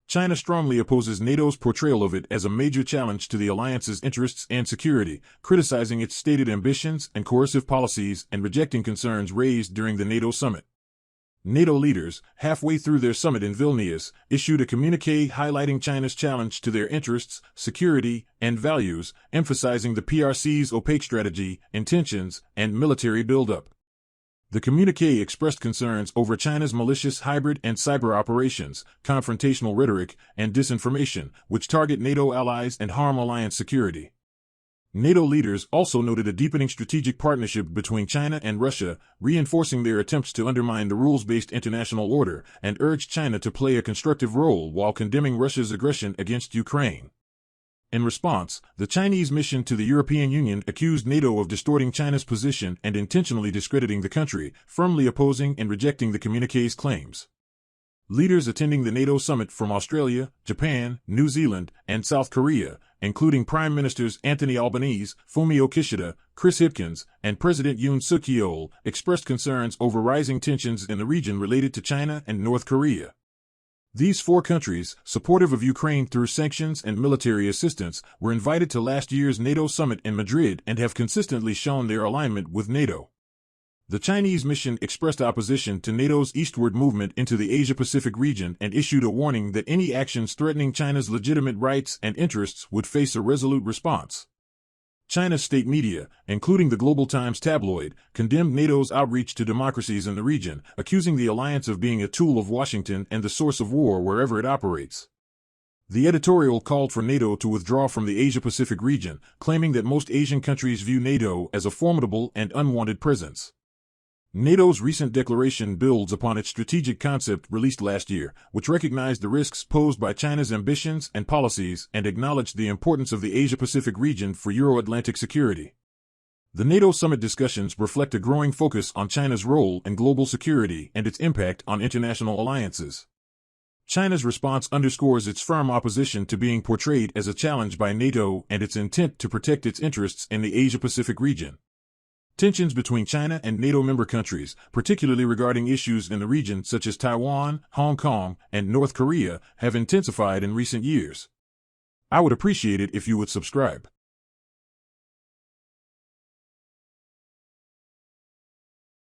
China strongly opposes NATO's portrayal of it as a major challenge to the alliance's interests and security, criticizing its stated ambitions and coercive policies and rejecting concerns raised during the NATO summit. NATO leaders, halfway through their summit in Vilnius, issued a communique highlighting China's challenge to their interests, security, and values, emphasizing the PRC's opaque strategy, intentions, and military buildup. The communique expressed concerns over China's malicious hybrid and cyber operations, confrontational rhetoric, and disinformation, which target NATO allies and harm alliance security. NATO leaders also noted a deepening strategic partnership between China and Russia, reinforcing their attempts to undermine the rules-based international order, and urged China to play a constructive role while condemning Russia's aggression against Ukraine. In response, the Chinese mission to the European Union accused NATO of distorting China's position and intentionally discrediting the country, firmly opposing and rejecting the communique's claims. Leaders attending the NATO summit from Australia, Japan, New Zealand, and South Korea, including Prime Ministers Anthony Albanese, Fumio Kishida, Chris Hipkins, and President Yoon Suk-yeol, expressed concerns over rising tensions in the region related to China and North Korea. These four countries, supportive of Ukraine through sanctions and military assistance, were invited to last year's NATO summit in Madrid and have consistently shown their alignment with NATO. The Chinese mission expressed opposition to NATO's eastward movement into the Asia-Pacific region and issued a warning that any actions threatening China's legitimate rights and interests would face a resolute response. China's state media, including the Global Times tabloid, condemned NATO's outreach to democracies in the region, accusing the alliance of being a tool of Washington and the source of war wherever it operates. The editorial called for NATO to withdraw from the Asia-Pacific region, claiming that most Asian countries view NATO as a formidable and unwanted presence. NATO's recent declaration builds upon its strategic concept released last year, which recognized the risks posed by China's ambitions and policies and acknowledged the importance of the Asia-Pacific region for Euro-Atlantic security. The NATO summit discussions reflect a growing focus on China's role in global security and its impact on international alliances. China's response underscores its firm opposition to being portrayed as a challenge by NATO and its intent to protect its interests in the Asia-Pacific region. Tensions between China and NATO member countries, particularly regarding issues in the region such as Taiwan, Hong Kong, and North Korea, have intensified in recent years. I would appreciate it if you would subscribe.